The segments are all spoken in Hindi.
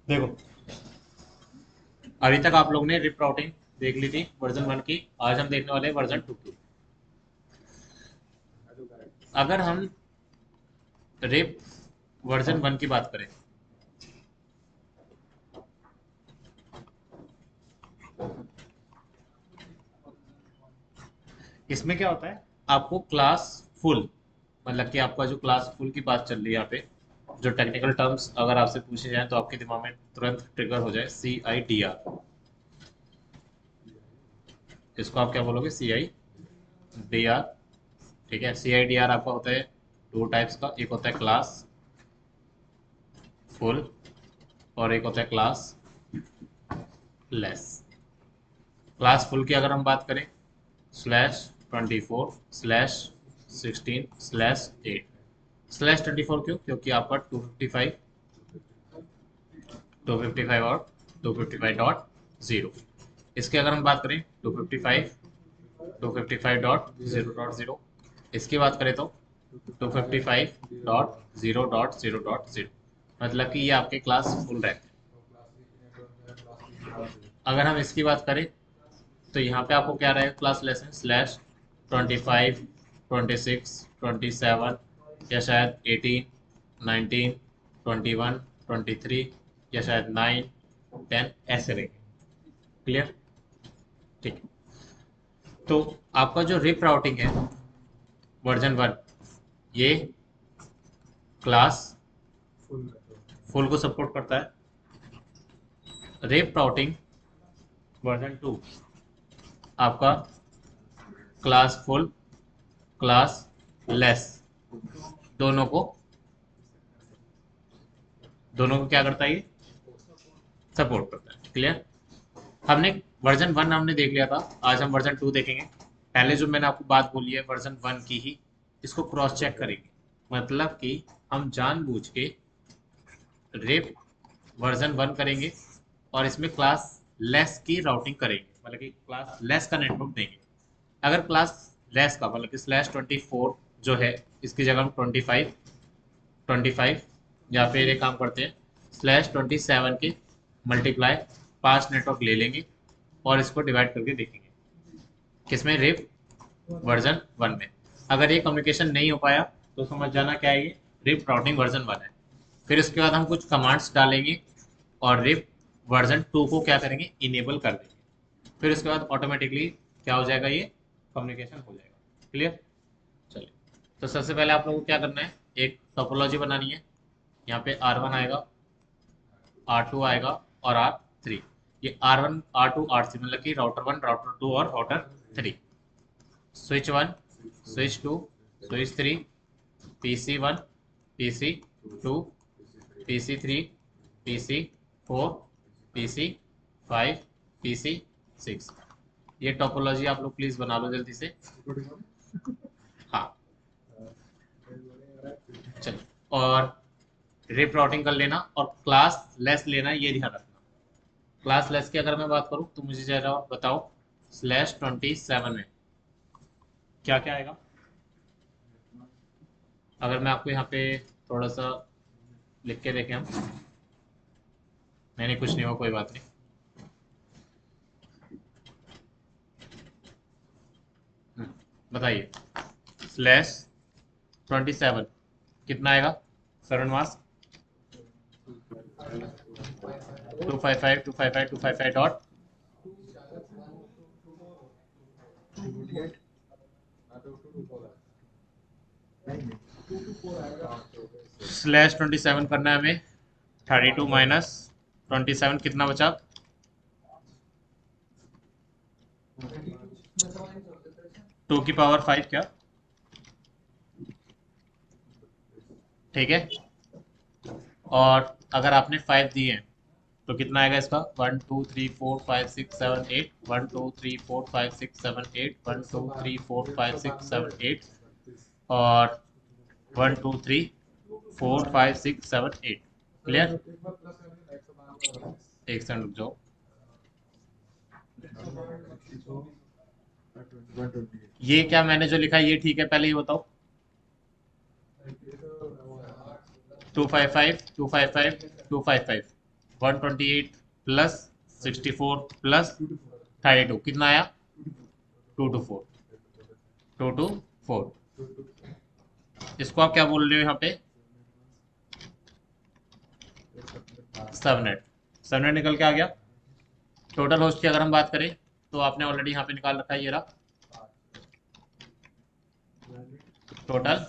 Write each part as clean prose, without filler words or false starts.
देखो, अभी तक आप लोग ने रिप राउटिंग देख ली थी वर्जन 1 की। आज हम देखने वाले हैं वर्जन 2 की। अगर हम रिप वर्जन 1 की बात करें, इसमें क्या होता है, आपको क्लास फुल, मतलब कि आपका जो क्लास फुल की बात चल रही है यहाँ पे, जो टेक्निकल टर्म्स अगर आपसे पूछे जाएं तो आपके दिमाग में तुरंत ट्रिगर हो जाए, CIDR। इसको आप क्या बोलोगे? CIDR। ठीक है, CIDR आपका होता है दो टाइप्स का, एक होता है क्लास फुल और एक होता है क्लास लेस। क्लास फुल की अगर हम बात करें, /24/16/8। /24 क्यों? क्योंकि आपका 255 और 255.0। इसकी अगर हम बात करें 255.0.0, इसकी बात करें तो 255.0.0.0, मतलब कि ये आपके क्लास फुल रहते हैं। अगर हम इसकी बात करें तो यहाँ पे आपको क्या रहेगा? क्लास लेसन /25 26 27 या शायद 18 19 21 23 या शायद 9 10 ऐसे रहेंगे। क्लियर? ठीक है। तो आपका जो रिप राउटिंग है वर्जन 1, ये क्लास फुल को सपोर्ट करता है। रिप राउटिंग वर्जन 2 आपका क्लास फुल, क्लास लेस, दोनों को दोनों को क्या करता है? ये सपोर्ट करता है। क्लियर? हमने वर्जन 1 हमने देख लिया था, आज हम वर्जन 2 देखेंगे। पहले जो मैंने आपको बात बोली है वर्जन 1 की ही, इसको क्रॉस चेक करेंगे। मतलब कि हम जानबूझ के रेप वर्जन 1 करेंगे और इसमें क्लास लेस की राउटिंग करेंगे, मतलब कि क्लास लेस का नेटवर्क देंगे। अगर क्लास लेस का मतलब कि /24 जो है, इसकी जगह हम 25 या फिर एक काम करते हैं, /27 के मल्टीप्लाई 5 नेटवर्क ले लेंगे और इसको डिवाइड करके देखेंगे किसमें? रिप वर्जन 1 में। अगर ये कम्युनिकेशन नहीं हो पाया तो समझ जाना क्या है, ये रिप राउटिंग वर्जन 1 है। फिर उसके बाद हम कुछ कमांड्स डालेंगे और रिप वर्जन 2 को क्या करेंगे? इनेबल कर देंगे। फिर उसके बाद ऑटोमेटिकली क्या हो जाएगा? ये कम्युनिकेशन हो जाएगा। क्लियर? चलिए, तो सबसे पहले आप लोगों को क्या करना है, एक टोपोलॉजी बनानी है। यहाँ पे R1 आएगा, R2 आएगा और R3। ये R1 R2 R3 मतलब कि राउटर 1, राउटर 2 और router 3। Switch 1, switch 2, switch 3, PC1, PC2, PC3, PC4, PC5, PC6। ये टोपोलॉजी आप लोग प्लीज बना लो जल्दी से। हाँ, चलो। और रिप राउटिंग कर लेना और क्लास लेस लेना, ये ध्यान रखना। क्लास लेस की अगर मैं बात करूं तो मुझे जरा बताओ, /27 में क्या क्या आएगा? अगर मैं आपको यहाँ पे थोड़ा सा लिख के देखें हम। नहीं नहीं, कुछ नहीं हुआ, कोई बात नहीं। बताइए, /27 कितना आएगा? सरवनवास 255 /27 करना है हमें। 32 - 27 कितना बचा? 2 की पावर 5 क्या? ठीक है। और अगर आपने 5 दिए हैं तो कितना आएगा इसका? 1 2 3 4 5 6 7 8, 1 2 3 4 5 6 7 8, 1 2 3 4 5 6 7 8 और 1 2 3 4 5 6 7 8। क्लियर? एक सेकंड रुक जाओ। ये क्या मैंने जो लिखा है ये ठीक है? पहले ये बताओ। 255 255 255 128 प्लस 64 प्लस 32 कितना आया? 224, 224। इसको आप क्या बोल रहे हो यहाँ पे? सबनेट। सबनेट निकल के आ गया। टोटल होस्ट की अगर हम बात करें तो आपने ऑलरेडी यहाँ पे निकाल रखा है, ये रहा टोटल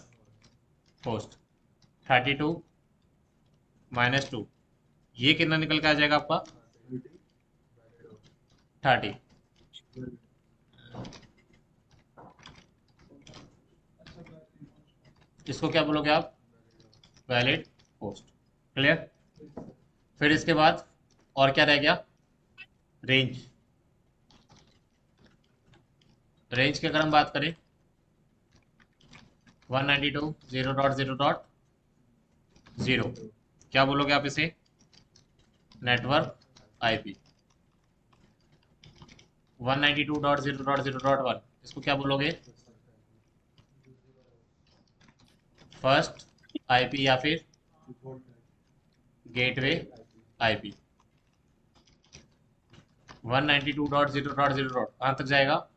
होस्ट 32 -2, ये कितना निकल के आ जाएगा आपका? 30। इसको क्या बोलोगे आप? Valid host. क्लियर? फिर इसके बाद और क्या रह गया? रेंज। रेंज की अगर हम बात करें 192.0.0.0, क्या बोलोगे आप इसे? Network IP. 192.0.0.1, इसको क्या बोलोगे? फर्स्ट आईपी या फिर गेटवे आईपी। 192.0.0. कहाँ तक जाएगा?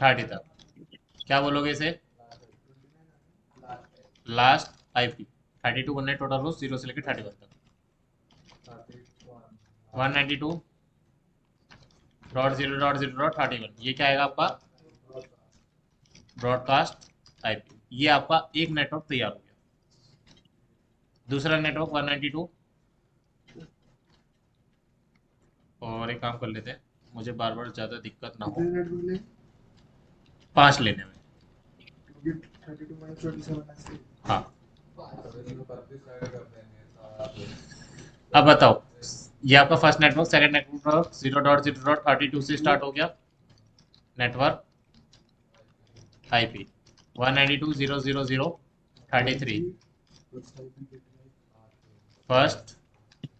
30 तक। क्या बोलोगे इसे? Last IP. 32 बनने टोटल हो 0 से लेकर 31 तक। 192.0.0.31, ये क्या आएगा आपका? Broadcast IP. ये आपका एक नेटवर्क तैयार हो गया। दूसरा नेटवर्क 192, और एक काम कर लेते हैं, मुझे बार बार ज़्यादा दिक्कत ना हो, 5 लेने में। हाँ, अब बताओ, ये आपका फर्स्ट नेटवर्क, सेकंड नेटवर्क 0.0.32 से स्टार्ट हो गया। नेटवर्क आईपी 192.0.0.33, फर्स्ट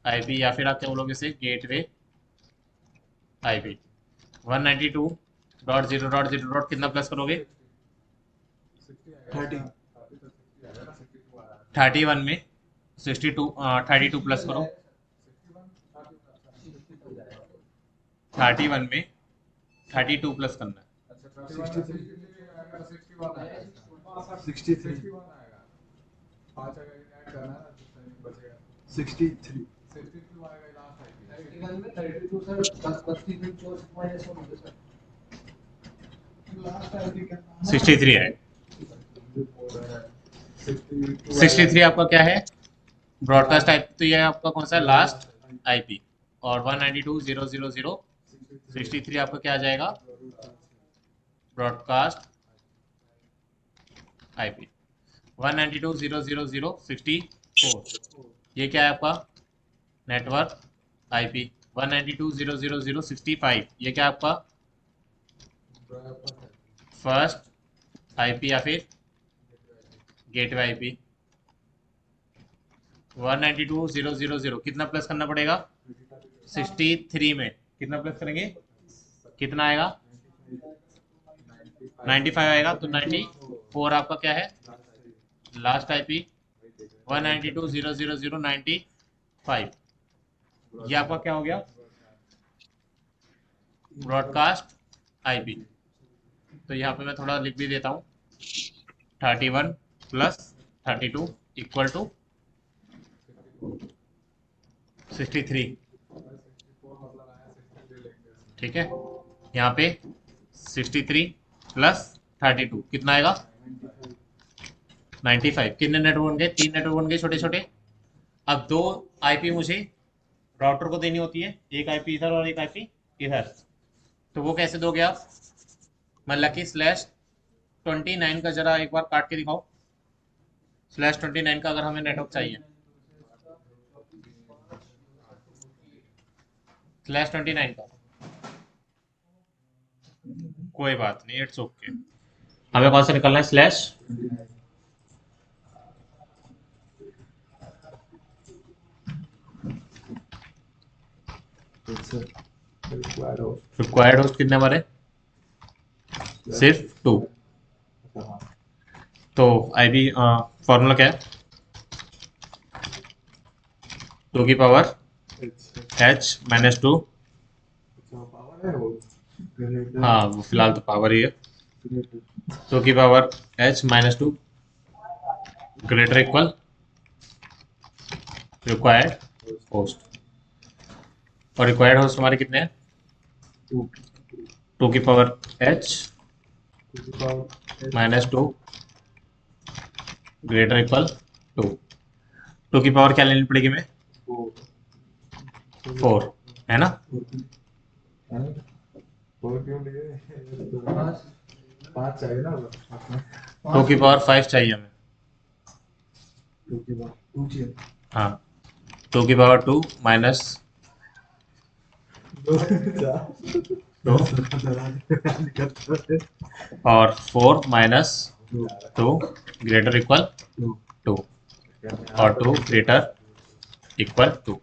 आईपी या फिर आप क्या बोलोगे इसे? Gateway IP. 192.0.0. कितना प्लस करोगे? 31 में 62, 32 प्लस करो। 31 में 32 प्लस करना है। 63 है। 63 आपका क्या है? Broadcast IP. तो ये आपका कौन सा है? Last IP. और 192.0.0.63 आपका क्या आ जाएगा? Broadcast IP. 192.0.0.0.64, ये क्या है आपका? Network IP. 192.0.0.0.65, ये क्या है आपका? फर्स्ट आईपी या फिर गेटवे आईपी। 192.0.0.0 कितना प्लस करना पड़ेगा? 63 में कितना प्लस करेंगे? कितना आएगा? 95 आएगा। तो 94 आपका क्या है? Last IP. 192.0.0.0.95, ये आपका क्या हो गया? Broadcast IP. तो यहाँ पे मैं थोड़ा लिख भी देता हूँ, 31 प्लस 32 इक्वल टू 63। ठीक है, यहाँ पे 63 प्लस 32 कितना आएगा? 95। कितने नेटवर्क बन गए? 3 नेटवर्क बन गए छोटे छोटे। अब 2 आईपी मुझे राउटर को देनी होती है, एक आईपी इधर और एक आईपी इधर। तो वो कैसे दोगे आप? मतलब कि /29 का जरा एक बार काट के दिखाओ। /29 का अगर हमें नेटवर्क चाहिए, /29 का कोई बात नहीं, इट्स ओके। हमें कौन सा निकलना है? स्लैश रिक्वायर्ड होस्ट कितने हमारे? सिर्फ 2। तो आईपी फॉर्मूला क्या है? टू की power h minus to, power है वो हाँ वो फिलहाल तो पावर ही है, टू की power h minus two greater equal required host, और रिक्वायर्ड होस्ट हमारे कितने हैं, टू की power h minus two greater equal two, two की पावर क्या लेनी पड़ेगी हमें, फोर, है ना, क्यों लिए पाँच चाहिए ना टू की पावर फाइव चाहिए हमें, टू चाहिए हाँ टू की पावर टू माइनस टू और four minus two greater equal two और टू ग्रेटर इक्वल टू,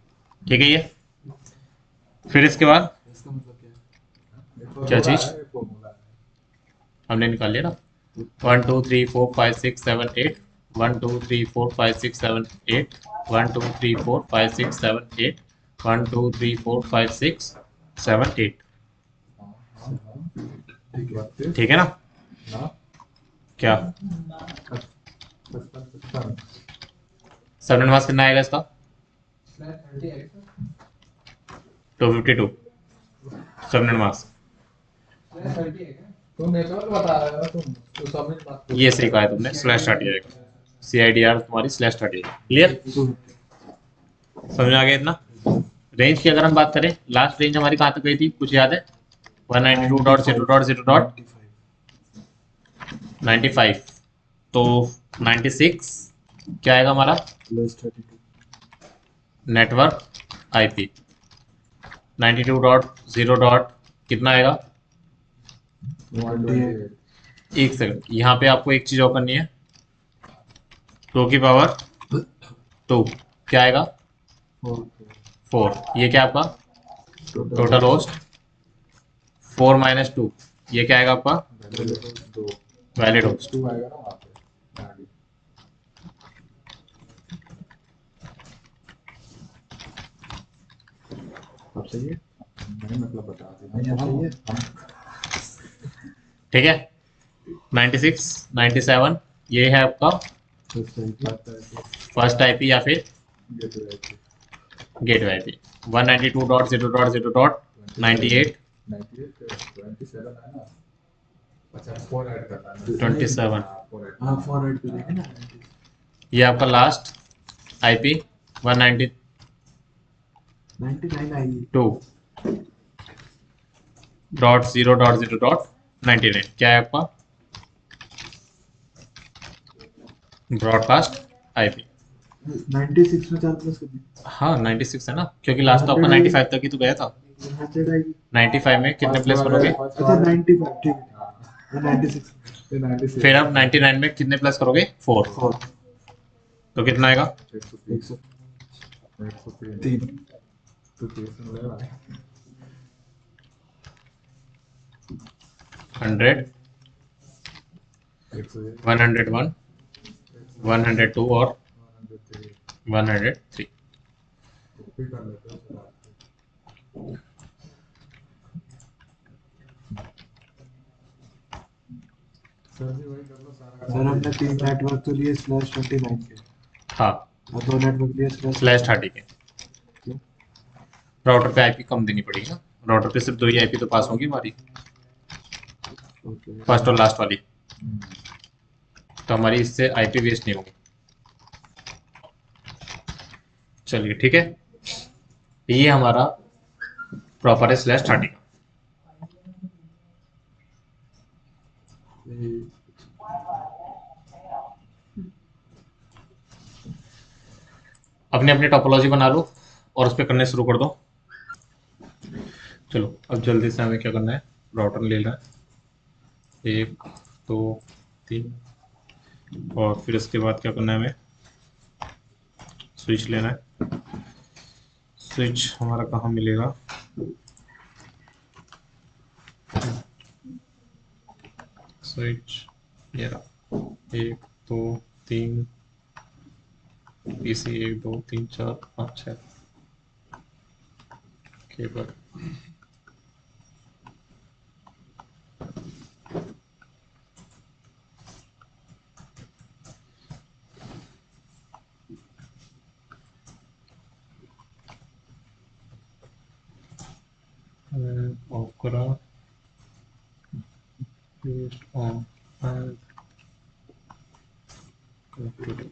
ठीक है ये। फिर इसके बाद क्या चीज हमने निकाल लिया ना, 1 2 3 4 5 6 7 8, 1 2 3 4 5 6 7 8, 1 2 3 4 5 6 7 8, 1 2 3 4 5 6 7 8, ठीक है ना, क्या 7 मास कितना आएगा इसका, 252 7 मास, तुम नेटवर्क बता रहे हो तुम समझ मत ये सही कहा है तुमने, स्लैश थर्टी आएगा, CIDR तुम्हारी स्लैश थर्टी है, क्लियर, समझ आ गया इतना। रेंज की अगर हम बात करें, लास्ट रेंज हमारी कहाँ तक गई थी, कुछ याद है, 192.0.0.95, तो 96 क्या आएगा हमारा नेटवर्क IP, 92.0 डॉट कितना आएगा, एक सेकंड, यहाँ पे आपको एक चीज और करनी है, टू की पावर टू क्या आएगा, फोर, ये क्या आपका total host, four minus to ये क्या आएगा आपका वैलिड होस्ट, टू आएगा ना वहाँ पे आगे अब सही है मैंने मतलब बता दिया सही है ठीक है, 96 97 ये है आपका फर्स्ट IP या फिर गेटवे IP, 192.0.0.98 अच्छा फोर ऐड करना है 27, हाँ फोर ऐड करेंगे ना ये आपका लास्ट IP 192 99 आएगी dot zero dot zero dot 99 क्या है आपका ब्रॉडकास्ट IP, 96 में 4 प्लस कर दी हाँ 96 है ना, क्योंकि लास्ट तो आपका 95 तक ही तो गया था, 100 आएगी 95 में कितने प्लेस करोगे, अच्छा 95 ठीक है 96 फिर आप 99 में कितने प्लस करोगे, फोर, तो कितना आएगा 103 तो 100 101 102 और 103, सर हमने 3 नेटवर्क तो लिए /29 के हाँ और 2 नेटवर्क लिए स्लैश 30 के, राउटर पे IP कम देनी पड़ेगी ना, राउटर पे सिर्फ 2 ही IP तो पास होगी हमारी, फर्स्ट और लास्ट वाली, तो हमारी इससे IP वेस्ट नहीं होगी, चलिए ठीक है, ये हमारा प्रॉपर है /30 का। अपने अपने टोपोलॉजी बना लो और उस पर करने शुरू कर दो, चलो अब जल्दी से हमें क्या करना है, राउटर ले लेना है 1 2 3, और फिर इसके बाद क्या करना है हमें, स्विच लेना है, स्विच हमारा कहाँ मिलेगा, स्विच ये रहा 1 2 3 PC 1 2 3 4 5 6 केबल ऑफ करा, पेस्ट ऑन एंड कंप्यूटर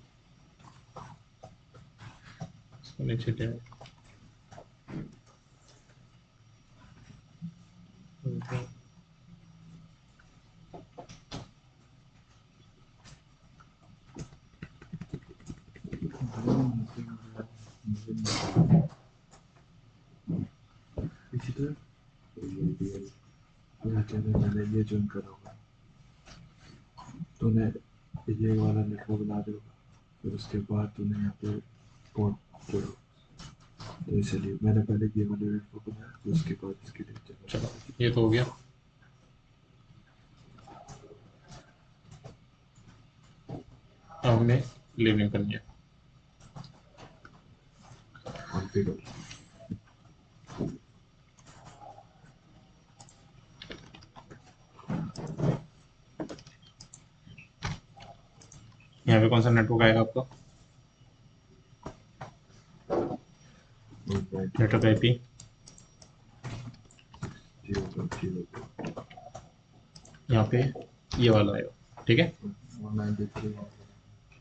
इसको नीचे ले इसी तरह मैंने ये ज्वाइन करा होगा, तूने ये वाला नेटवर्क बना दे होगा, फिर उसके बाद तूने यहाँ पे पोर्ट जोड़ो, तो इसलिए मैंने पहले ये वाले नेटवर्क बनाया, फिर उसके बाद इसके लिए चला। चलो ये तो हो गया। अब हमें लिविंग करनी है। कॉन्फ़िगर यहाँ पे कौन सा नेटवर्क आएगा आपका? नेटवर्क आईपी 0.0 यहाँ पे ये वाला आएगा, ठीक है। 193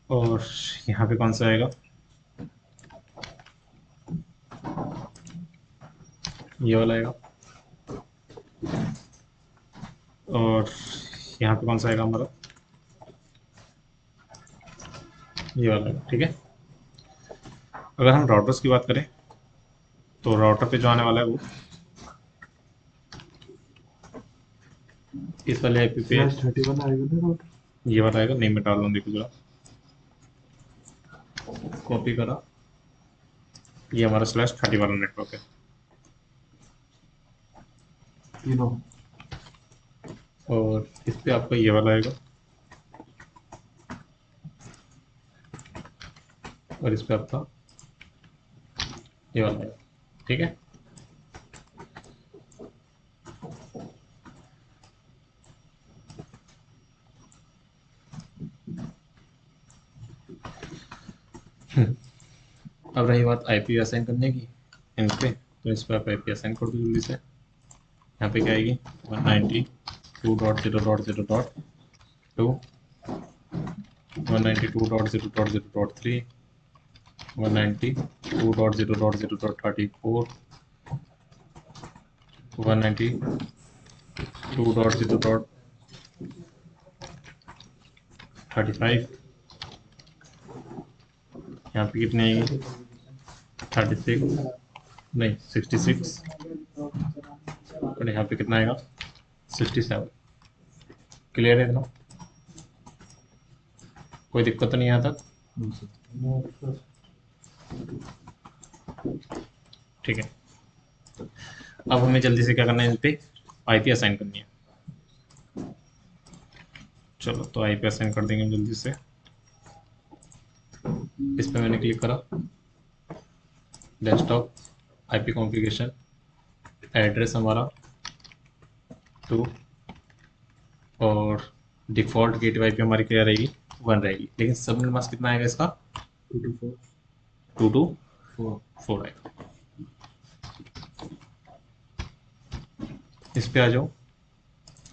और यहाँ पे कौन सा आएगा? ये वाला आएगा। और यहाँ पे कौन सा आएगा हमारा? ये वाला आएगा, ठीक है। अगर हम राउटर्स की बात करें तो राउटर पे जो आने वाला है वो इस वाले आईपी पे 31 आएगा ना राउटर, ये वाला आएगा। नहीं मैं डाल दूँ, देखो जरा, कॉपी करा, ये हमारा /30 वाला नेटवर्क है। तीनों और इस पे आपका ये वाला आएगा, और इस पे आपका ये वाला आएगा, ठीक है। अब रही बात आईपी असाइन करने की इन पे, तो इस पे आप आईपी असाइन कर दो जल्दी से। यहाँ पे क्या आएगी? 192.0.0.2, 192.0.0.3, 192.0.0.34, 192.0.35। यहाँ पे कितनी आएगी? 36 नहीं 66। और यहाँ पे कितना आएगा? 67। क्लियर है इतना? कोई दिक्कत तो नहीं यहाँ तक? ठीक है। अब हमें जल्दी से क्या करना है, इन पे आईपी असाइन करनी है। चलो तो आईपी असाइन कर देंगे जल्दी से। इस पे मैंने क्लिक करा, डेस्कटॉप आईपी कॉन्फ़िगरेशन, एड्रेस हमारा 2, और डिफ़ॉल्ट गेटवे आईपी हमारी क्या रहेगी? 1 रहेगी। लेकिन सबनेट मास्क कितना आएगा इसका? 224 आएगा। इस पे आ जाओ,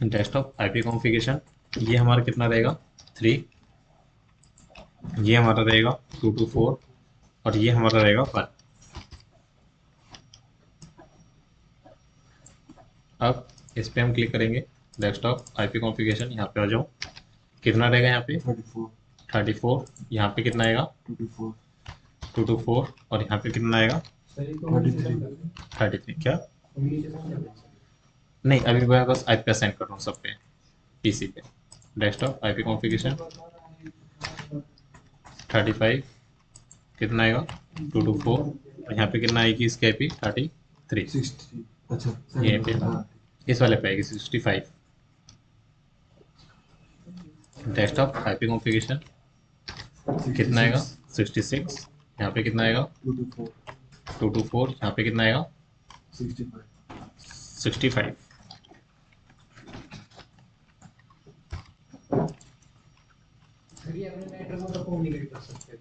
डेस्कटॉप आईपी कॉन्फ़िगरेशन, ये हमारा कितना रहेगा? 3, ये हमारा रहेगा 224, और ये हमारा रहेगा 1। अब इस पे हम क्लिक करेंगे, डेस्कटॉप आईपी कॉन्फ़िगरेशन, यहाँ पे आ जाओ, कितना रहेगा यहाँ पे? 34। यहाँ पे कितना आएगा? 224, और यहाँ पे कितना आएगा? 33। क्या? नहीं अभी मैं बस आईपी असाइन कर रहा हूँ सब पे, पीसी पे। डेस्कटॉप आईपी कॉन्फ़िगरेशन 35, कितना आएगा? 224, और यहाँ पे कितना आएगी इसकी आईपी? 33। 60 अच्छा ये पे इस वाले पे आएगी 65। डेस्कटॉप आईपी कॉन्फ़िगरेशन कितना आएगा? 66। यहाँ पे कितना आएगा? 224। यहाँ पे कितना आएगा? 65।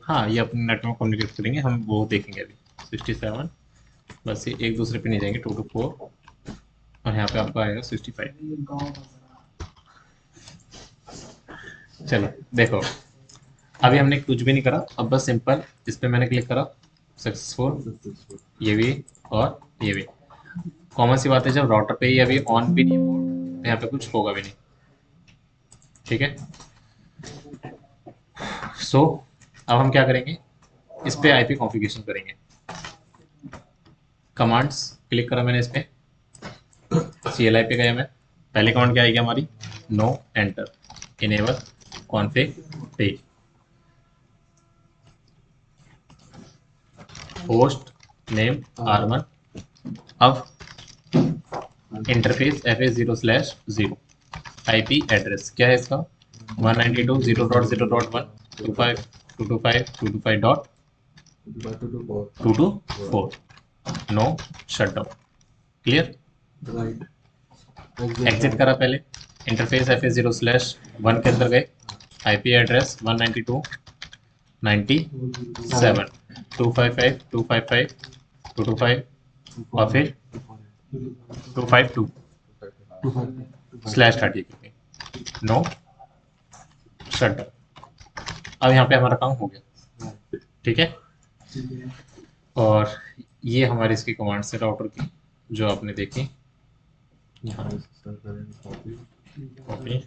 हाँ, ये अपने नेट में कम्युनिकेट करेंगे, हम वो देखेंगे अभी। 67, बस ये एक दूसरे पे नहीं जाएंगे, 2 to 4, और यहाँ पे आपका आएगा 65। चलो देखो, अभी हमने कुछ भी नहीं करा, अब बस सिंपल इस पे मैंने क्लिक करा, सक्सेसफुल, ये भी और ये भी। कॉमन सी बात है, जब राउटर पे ही अभी ऑन भी नहीं है पोर्ट, तो यहाँ पे कुछ होगा भी नहीं। ठीक है, सो अब हम क्या करेंगे, इस पे आईपी कॉन्फ़िगरेशन करेंगे। कमांड्स क्लिक करा मैंने इस पे, CLI पे गया मैं। पहले कमांड क्या आएगी हमारी, नो एंटर इनेबल कॉन्फिग पे होस्ट नेम R1। अब इंटरफेस FA0/0 आईपी एड्रेस क्या है इसका, 192.0.0.1 225.225.224 नो शटडाउन। क्लियर, एग्जिट करा पहले, इंटरफेस FA0/1 के अंदर गए, आईपी एड्रेस 192.97.255.255.225 और फिर 252/30 नो शटडाउन। अब यहाँ पे हमारा काम हो गया। ठीक है, और ये हमारी इसकी कमांड से राउटर की जो आपने देखी, यहाँ कॉपी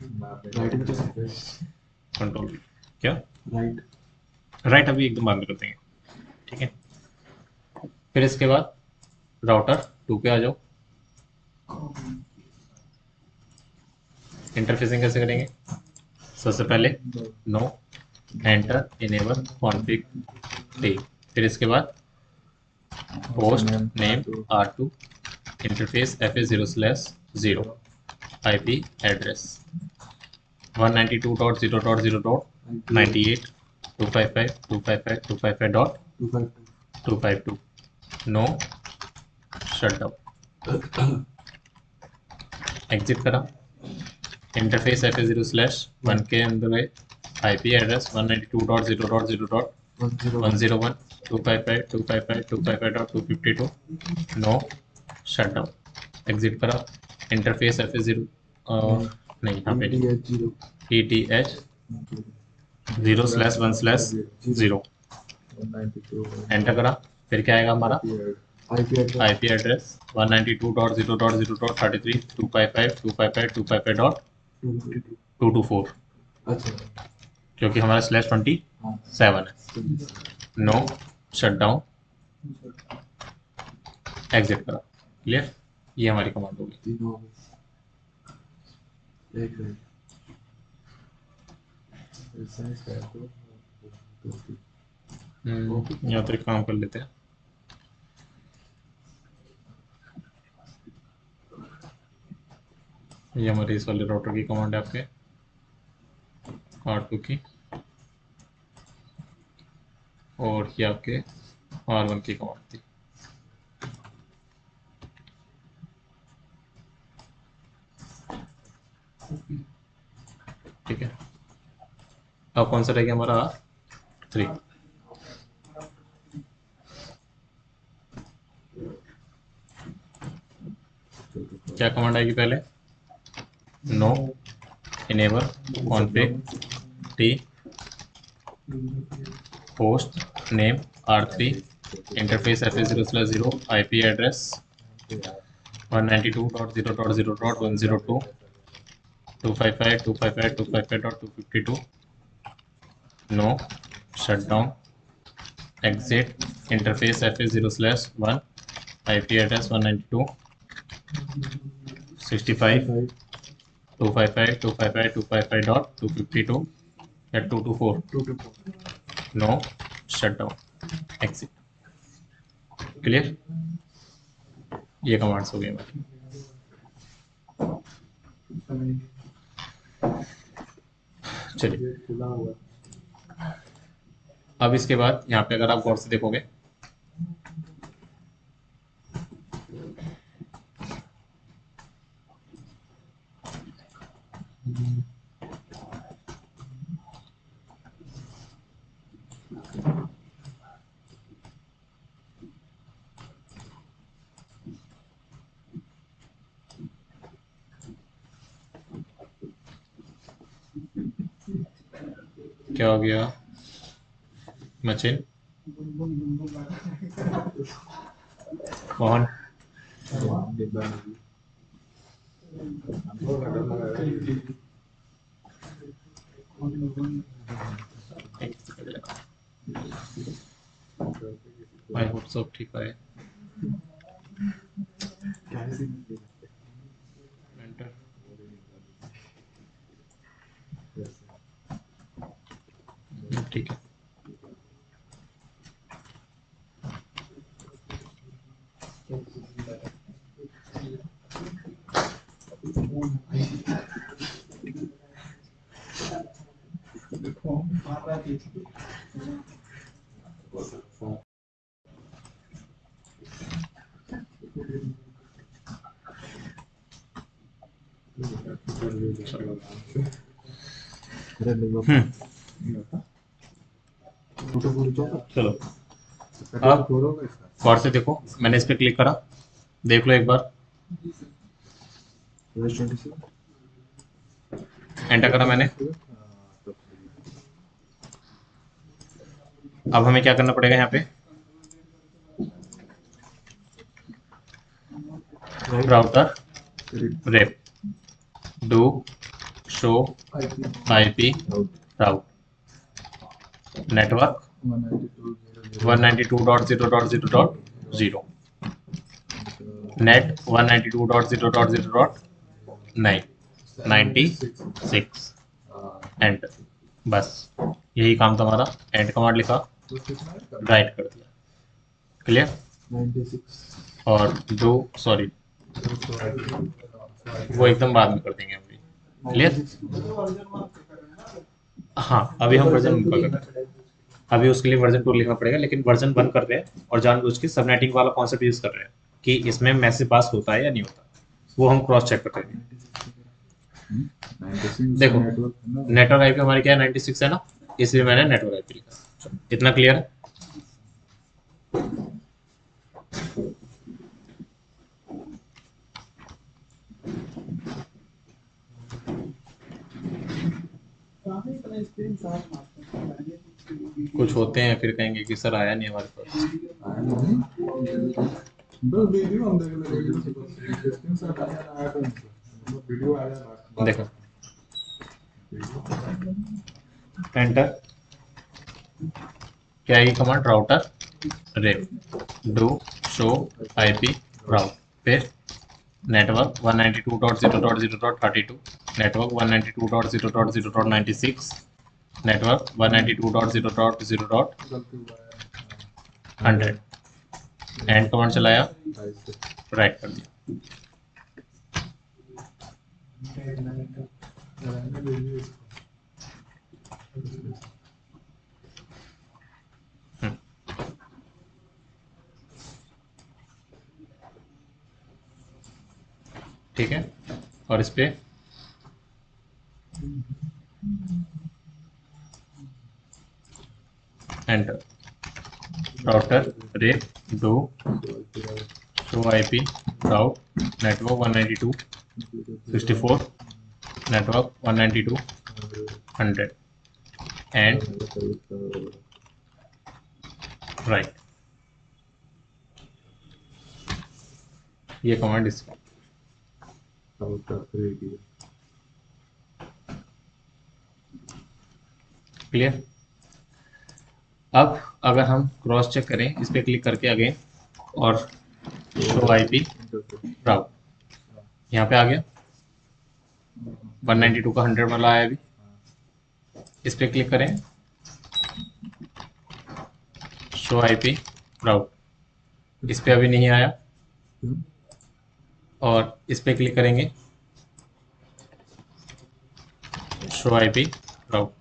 कंट्रोल क्या राइट अभी एकदम बाद में कर देंगे। ठीक है, फिर इसके बाद राउटर 2 पे आ जाओ। इंटरफेसिंग कैसे करेंगे, सबसे पहले no enter enable config t, फिर इसके बाद host name R2 interface FA0/0 IP address 192.0.0.98.255.255.255.252 no shutdown. Exit करा, इंटरफेस FA0/1 के अंदर गए, IP address 192.0.0.101 255.255.255.252 no shutdown. Exit करा, इंटरफेस FA0 नहीं, यहाँ पे ETH 0/1/0 एंटर करा, फिर क्या आएगा हमारा आईपी एड्रेस 192.0.0.33.255.255.255.224 क्योंकि हमारा /27 है। नो शटडाउन, एग्जिट करा। क्लियर, ये हमारी कमांड होगी। यहाँ तो एक काम कर लेते हैं, ये हमारे इस वाले राउटर की कमांड है आपके R2 की, और ये आपके R1 की कमांड थी। ठीक है, अब कौन सा रहेगा हमारा R3। क्या कमांड आएगी पहले, no enable config t host name R3 interface FA0/0 IP address 192.0.0.102 255.255.255.252 no shutdown. Exit, interface FA0/1 IP address 192.65 255.255.255.252 या 224 नो शटडाउन। एग्जिट। क्लियर, ये कमांड्स हो गए हमारी। चलिए, अब इसके बाद यहाँ पे अगर आप गौर से देखोगे, क्या हो गया मचिन? मोहन? आई होप सब ठीक है। एंटर। ठीक है। चलो अब गौर से देखो, मैंने इस पे क्लिक करा, देख लो एक बार, एंटर करा मैंने। अब हमें क्या करना पड़ेगा यहाँ पे, router rip do show IP route network 192.0.0.0 net 192.0.0.996 enter. बस यही काम तुम्हारा। एंड कमांड लिखा, राइट कर दिया, क्लियर। 96 और दो सॉरी वो एकदम बाद में कर देंगे अभी, क्लियर। हाँ अभी हम वर्जन 1 कर रहे हैं, अभी उसके लिए वर्जन 2 लिखना पड़ेगा, लेकिन वर्जन 1 कर रहे हैं और जानबूझ के सबनेटिंग वाला कॉन्सेप्ट यूज कर रहे हैं कि इसमें मैसेज पास होता है या नहीं होता, वो हम क्रॉस चेक कर रहे हैं। देखो नेटवर्क आईपी हमारी क्या है, 96 है ना, इसलिए मैंने नेटवर्क आईपी लिखा। इतना क्लियर है। कुछ होते हैं फिर कहेंगे कि सर आया नहीं हमारे पास। देखो एंटर, क्या है command, router rip do show IP route, फिर network 192.0.0.32 network 192.0.0.96 network 192.0.0.100 end command चलाया, राइट कर दिया। ठीक है, और इस पे enter, router rip do show IP route network 192.64 network 192.100 end write. ये कमांड इसका क्लियर। अब अगर हम क्रॉस चेक करें, इस पे क्लिक करके अगेन और शो आईपी राउट, यहाँ पे आ गया 192 का 100 वाला आया अभी। इस पे क्लिक करें, शो आईपी राउट, इस पे अभी नहीं आया, और इस पे क्लिक करेंगे, शो आईपी राउट,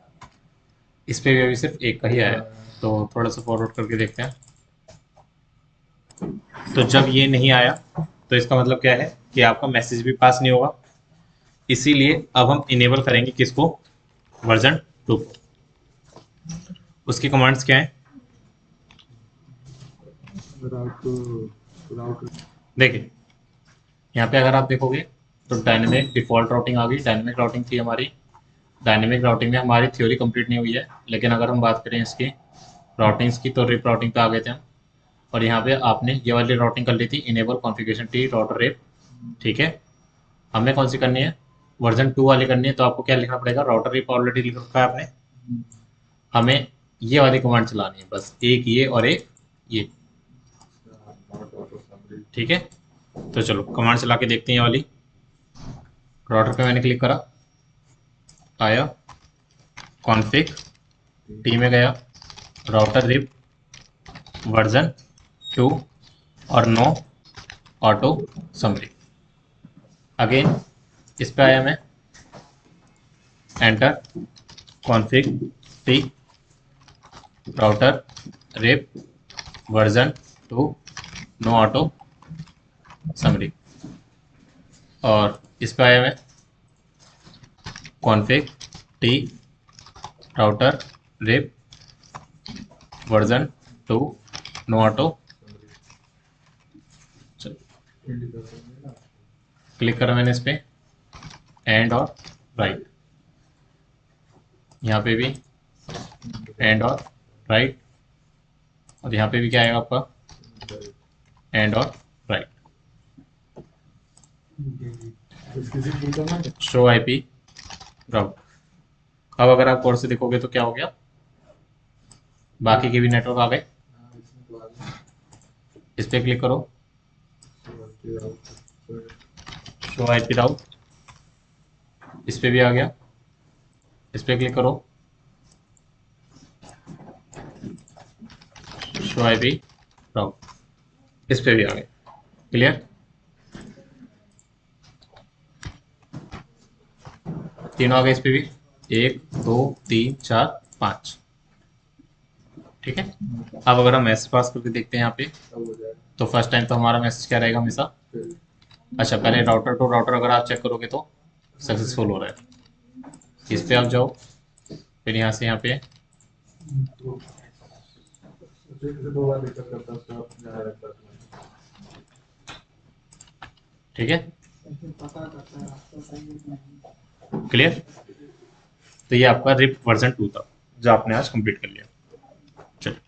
इस पे भी अभी सिर्फ एक का ही आया। तो थोड़ा सा फॉरवर्ड करके देखते हैं। तो जब ये नहीं आया तो इसका मतलब क्या है कि आपका मैसेज भी पास नहीं होगा, इसीलिए अब हम इनेबल करेंगे किसको, वर्जन 2 को। उसकी कमांड्स क्या है, देखिए यहाँ पे अगर आप देखोगे तो डायनेमिक डिफॉल्ट राउटिंग आ गई, डायनेमिक राउटिंग थी हमारी। डायनेमिक राउटिंग में हमारी थ्योरी कंप्लीट नहीं हुई है, लेकिन अगर हम बात करें इसकी राउटिंग्स की तो रिप राउटिंग पे आ गए थे हम। और यहाँ पे आपने ये वाली राउटिंग कर ली थी, enable configuration t router RIP, ठीक है। हमें कौन सी करनी है, वर्जन 2 वाली करनी है, तो आपको क्या लिखना पड़ेगा, राउटर रिप ऑलरेडी लिख रखा है आपने, हमें ये वाली कमांड चलानी है बस, एक ये और एक ये, ठीक है। तो चलो कमांड चला के देखते हैं। ये वाली राउटर पे मैंने क्लिक करा, आया कॉन्फ़िग, टी में गया राउटर रिप वर्जन 2 और नो ऑटो समरी। अगेन इस पे आया मैं, enter config t router RIP version 2 no auto summary. और इस पे आया मैं, config t router RIP version 2 no auto, click करा मैंने इस पे, एंड और राइट, यहाँ पे भी एंड और राइट, और यहाँ पे भी क्या आएगा आपका, एंड और राइट। शो आईपी राउट। अब अगर आप गौर से देखोगे तो क्या हो गया, बाकी के भी नेटवर्क आ गए। इस पे क्लिक करो, शो आईपी राउट, इस पे भी आ गया। इस पे क्लिक करो, शो आईपी राउट, इस पे भी आ गया। क्लियर, तीनों आ गए इस पे भी, 1 2 3 4 5, ठीक है। अब अगर हम मैसेज पास करके देखते हैं यहाँ पे, तो फर्स्ट टाइम तो हमारा मैसेज क्या रहेगा हमेशा, अच्छा पहले राउटर टू राउटर अगर आप चेक करोगे तो सक्सेसफुल हो रहा है। इस पे आप जाओ, फिर यहाँ से यहाँ पे, ठीक है, क्लियर। तो ये आपका रिप वर्जन 2 था जो आपने आज कंप्लीट कर लिया। चलिए।